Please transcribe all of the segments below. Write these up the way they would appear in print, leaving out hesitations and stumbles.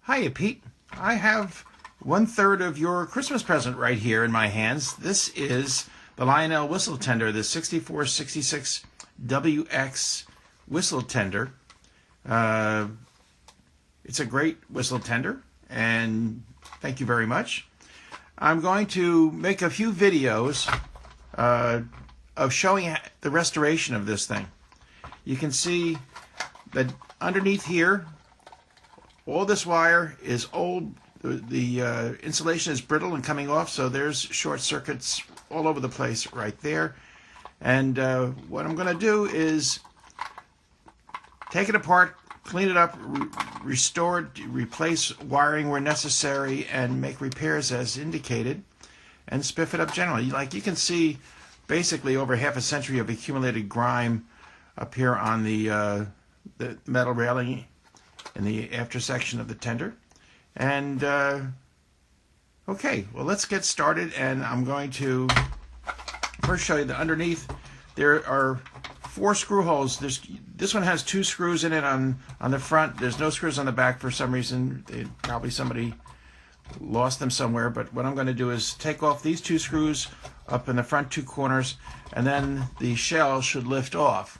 Hiya, Pete. I have 1/3 of your Christmas present right here in my hands. This is the Lionel whistle tender, the 6466WX whistle tender. It's a great whistle tender, and thank you very much. I'm going to make a few videos of showing the restoration of this thing. You can see that underneath here, all this wire is old. The insulation is brittle and coming off, so there's short circuits all over the place right there. And what I'm going to do is take it apart, clean it up, restore it, replace wiring where necessary, and make repairs as indicated, and spiff it up generally. Like you can see, basically over half a century of accumulated grime up here on the metal railing in the after section of the tender. And okay, well, let's get started, and I'm going to first show you that underneath there are 4 screw holes. This one has 2 screws in it on the front. There's no screws on the back for some reason. Probably somebody lost them somewhere, but what I'm going to do is take off these 2 screws up in the front 2 corners, and then the shell should lift off.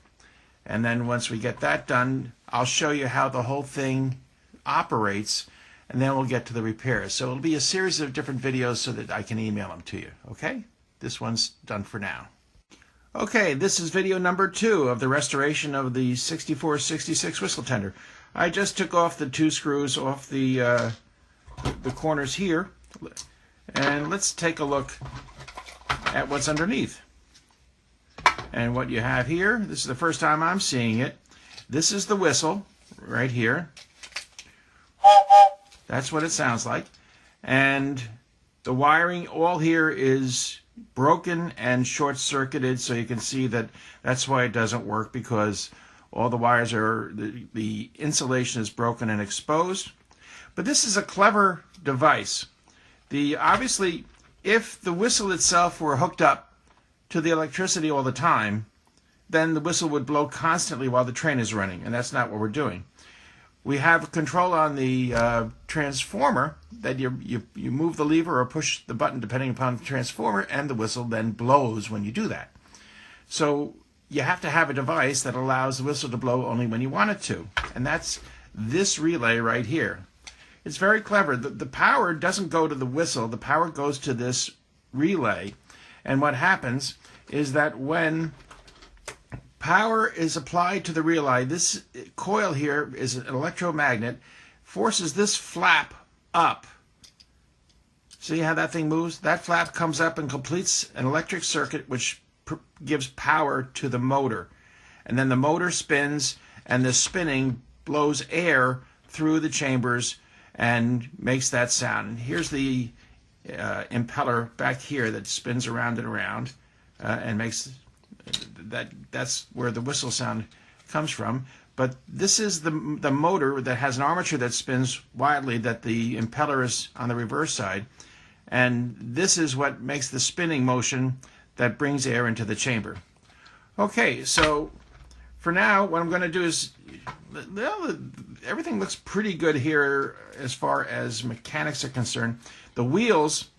And then once we get that done, I'll show you how the whole thing operates, and then we'll get to the repairs. So it'll be a series of different videos so that I can email them to you. Okay? This one's done for now. Okay, this is video number 2 of the restoration of the 6466 whistle tender. I just took off the 2 screws off the corners here, and let's take a look at what's underneath. And what you have here, this is the first time I'm seeing it. This is the whistle right here. That's what it sounds like. And the wiring all here is broken and short-circuited, so you can see that that's why it doesn't work, because all the wires are, the insulation is broken and exposed. But this is a clever device. Obviously, if the whistle itself were hooked up to the electricity all the time, then the whistle would blow constantly while the train is running, and that's not what we're doing. We have control on the transformer that you move the lever or push the button depending upon the transformer, and the whistle then blows when you do that. So you have to have a device that allows the whistle to blow only when you want it to, and that's this relay right here. It's very clever. The power doesn't go to the whistle. The power goes to this relay, and what happens is that when power is applied to the relay, this coil here is an electromagnet, forces this flap up. See how that thing moves? That flap comes up and completes an electric circuit which gives power to the motor. And then the motor spins, and the spinning blows air through the chambers and makes that sound. And here's the impeller back here that spins around and around and makes that's where the whistle sound comes from. But this is the motor that has an armature that spins wildly, that the impeller is on the reverse side, and this is what makes the spinning motion that brings air into the chamber. Okay, so for now what I'm going to do is, well, everything looks pretty good here as far as mechanics are concerned. The wheels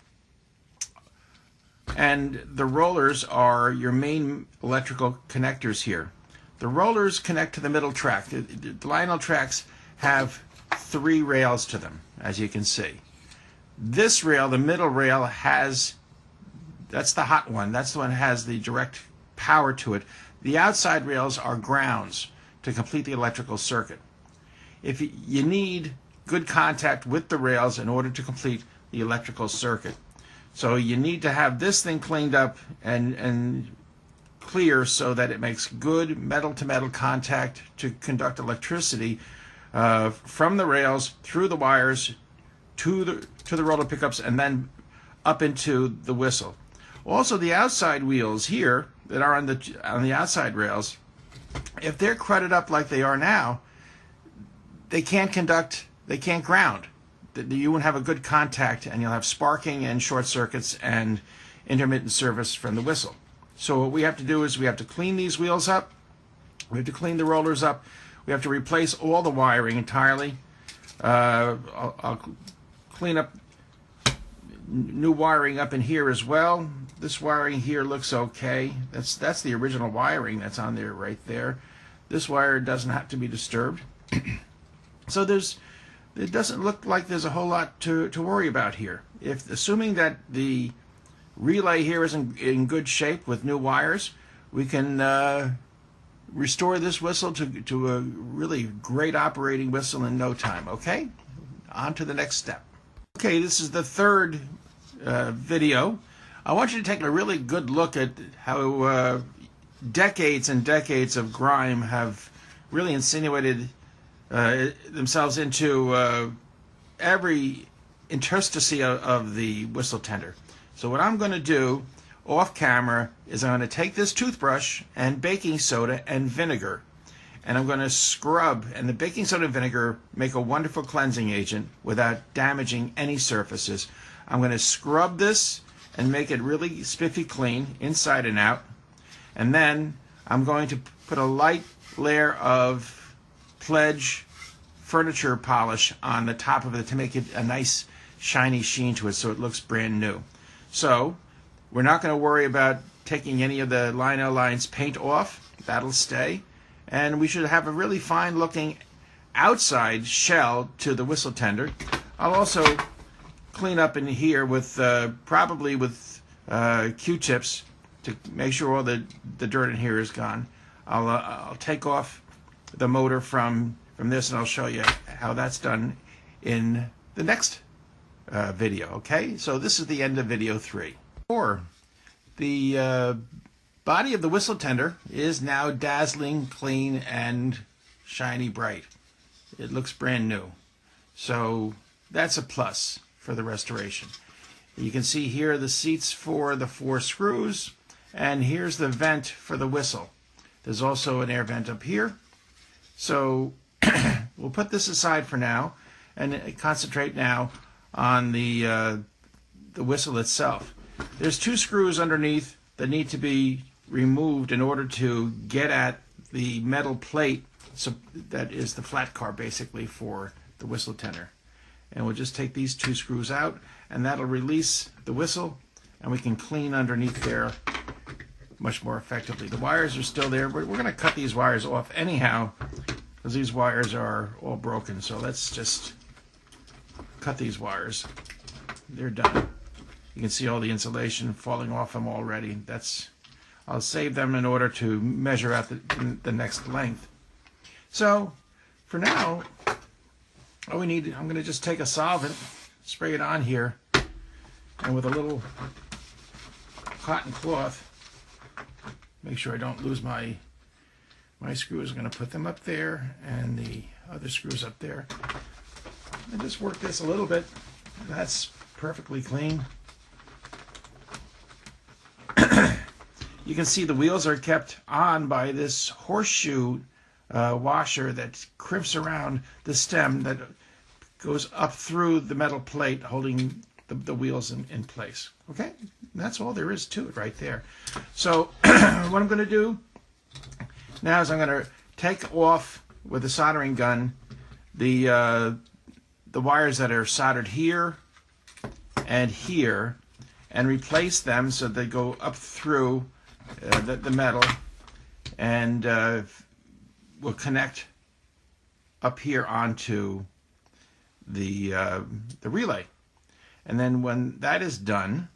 and the rollers are your main electrical connectors here. The rollers connect to the middle track. The Lionel tracks have 3 rails to them, as you can see. This rail, the middle rail, that's the hot one. That's the one that has the direct power to it. The outside rails are grounds to complete the electrical circuit. If you need good contact with the rails in order to complete the electrical circuit. So you need to have this thing cleaned up and clear so that it makes good metal-to-metal contact to conduct electricity from the rails through the wires to the roller pickups and then up into the whistle. Also, the outside wheels here that are on the outside rails, if they're crudded up like they are now, they can't ground. You won't have a good contact, and you'll have sparking and short circuits and intermittent service from the whistle. So what we have to do is we have to clean these wheels up, we have to clean the rollers up, we have to replace all the wiring entirely, I'll clean up new wiring up in here as well. This wiring here looks okay. That's the original wiring that's on there right there. This wire doesn't have to be disturbed. So it doesn't look like there's a whole lot to worry about here. Assuming that the relay here is in good shape with new wires, we can restore this whistle to a really great operating whistle in no time. Okay, on to the next step. Okay, this is the third video. I want you to take a really good look at how decades and decades of grime have really insinuated themselves into every interstice of the whistle tender. So what I'm going to do off camera is I'm going to take this toothbrush and baking soda and vinegar, and I'm going to scrub, and the baking soda and vinegar make a wonderful cleansing agent without damaging any surfaces. I'm going to scrub this and make it really spiffy clean inside and out, and then I'm going to put a light layer of Pledge furniture polish on the top of it to make it a nice shiny sheen to it so it looks brand new. So we're not going to worry about taking any of the Lionel lines paint off. That'll stay. And we should have a really fine looking outside shell to the whistle tender. I'll also clean up in here with probably with Q-tips to make sure all the dirt in here is gone. I'll take off the motor from this, and I'll show you how that's done in the next video. Okay, so this is the end of video 3. The body of the whistle tender is now dazzling, clean, and shiny bright. It looks brand new. So that's a plus for the restoration. You can see here the seats for the 4 screws, and here's the vent for the whistle. There's also an air vent up here. So we'll put this aside for now and concentrate now on the whistle itself. There's 2 screws underneath that need to be removed in order to get at the metal plate, so that is the flat car basically for the whistle tender. And we'll just take these 2 screws out, and that'll release the whistle, and we can clean underneath there much more effectively. The wires are still there, but we're going to cut these wires off anyhow because these wires are all broken. So let's just cut these wires. They're done. You can see all the insulation falling off them already. I'll save them in order to measure out the next length. So for now, all we need, I'm going to just take a solvent, spray it on here, and with a little cotton cloth, make sure I don't lose my screws. I'm going to put them up there and the other screws up there. And just work this a little bit. That's perfectly clean. You can see the wheels are kept on by this horseshoe washer that crimps around the stem that goes up through the metal plate holding the wheels in place. Okay, and that's all there is to it right there. So what I'm going to do now is I'm going to take off with a soldering gun the wires that are soldered here and here, and replace them so they go up through the metal, and will connect up here onto the relay. And then when that is done,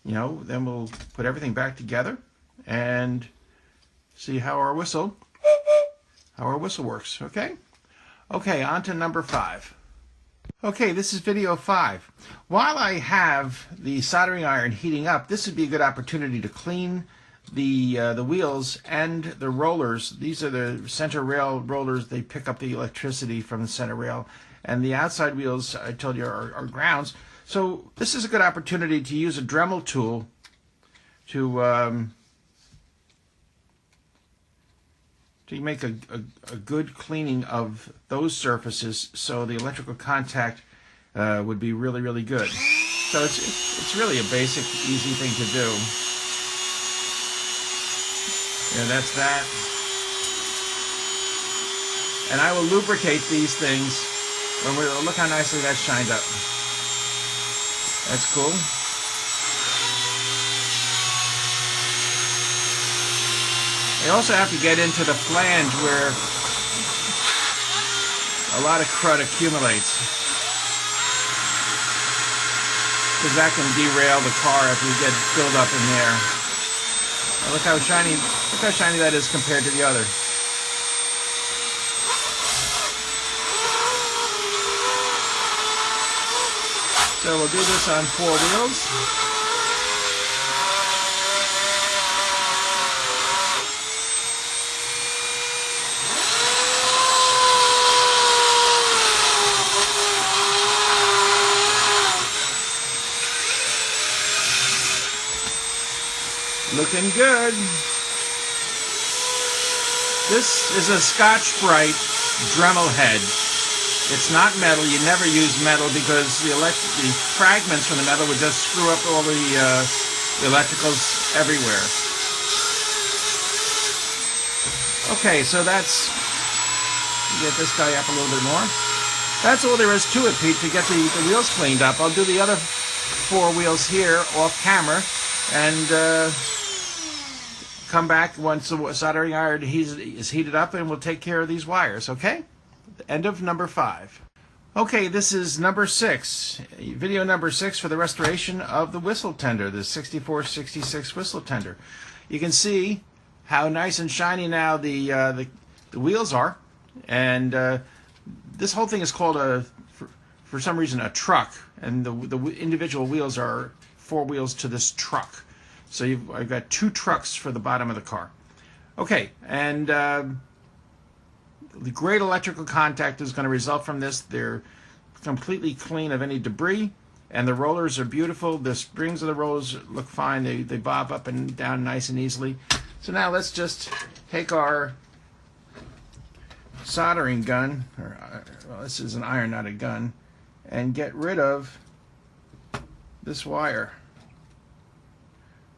then we'll put everything back together and see how our whistle works. Okay, on to number 5. Okay, this is video 5. While I have the soldering iron heating up, this would be a good opportunity to clean the wheels and the rollers. These are the center rail rollers. They pick up the electricity from the center rail. And the outside wheels, I told you, are grounds. So this is a good opportunity to use a Dremel tool to make a good cleaning of those surfaces, so the electrical contact would be really, really good. So it's really a basic, easy thing to do. Yeah, that's that. And I will lubricate these things Look how nicely that's shined up. That's cool. You also have to get into the flange where a lot of crud accumulates, because that can derail the car if you get filled up in there. Now look how shiny that is compared to the other. So we'll do this on 4 wheels. Looking good. This is a Scotch-Brite Dremel head. It's not metal. You never use metal because the fragments from the metal would just screw up all the electricals everywhere. Okay, so that's, get this guy up a little bit more. That's all there is to it, Pete, to get the wheels cleaned up. I'll do the other 4 wheels here off camera and come back once the soldering iron is heated up, and we'll take care of these wires, okay? End of number 5. Okay, this is number 6, video number 6 for the restoration of the whistle tender, the 6466 whistle tender. You can see how nice and shiny now the wheels are, and this whole thing is called for some reason a truck, and the individual wheels are 4 wheels to this truck. So I've got 2 trucks for the bottom of the car. Okay, and the great electrical contact is going to result from this. They're completely clean of any debris, and the rollers are beautiful. The springs of the rollers look fine. They bob up and down nice and easily. So now let's just take our soldering gun, well, this is an iron, not a gun, and get rid of this wire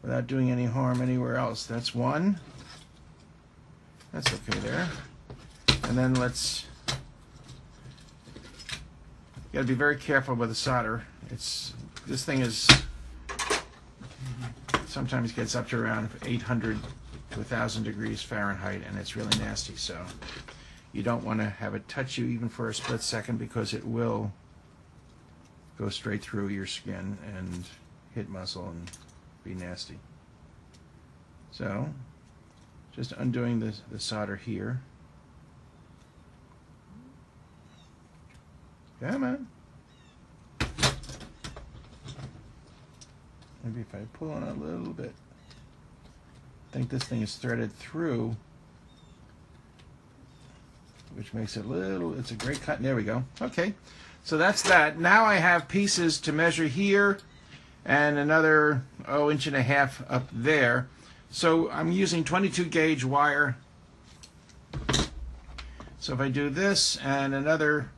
without doing any harm anywhere else. That's one. That's okay there. And then let's, you gotta be very careful with the solder. This thing is, sometimes gets up to around 800 to 1,000 degrees Fahrenheit, and it's really nasty. So you don't want to have it touch you even for a split second, because it will go straight through your skin and hit muscle and be nasty. So just undoing the solder here. Come on. Maybe if I pull on a little bit. I think this thing is threaded through, which makes it it's a great cut. There we go. Okay, so that's that. Now I have pieces to measure here and another 1.5 inches up there. So I'm using 22 gauge wire. So if I do this and another,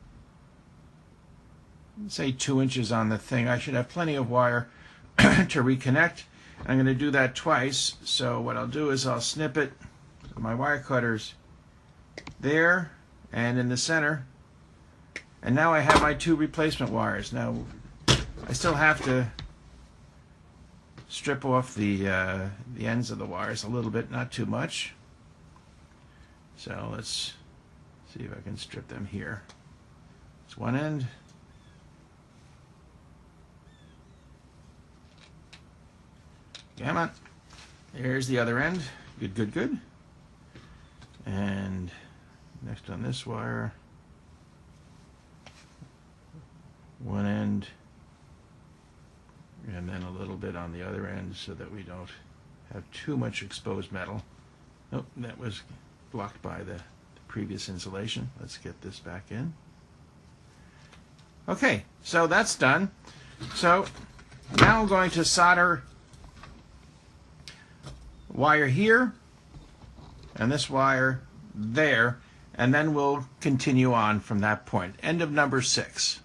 say 2 inches on the thing, I should have plenty of wire to reconnect. I'm going to do that twice. So what I'll do is I'll snip it with my wire cutters there and in the center. And now I have my 2 replacement wires. Now I still have to strip off the ends of the wires a little bit, not too much. So let's see if I can strip them here. It's one end. Come on. There's the other end. Good, good, good. And next on this wire, one end, and then a little bit on the other end so that we don't have too much exposed metal. Oh, that was blocked by the previous insulation. Let's get this back in. Okay, so that's done. So now I'm going to solder wire here and this wire there, and then we'll continue on from that point. End of number 6.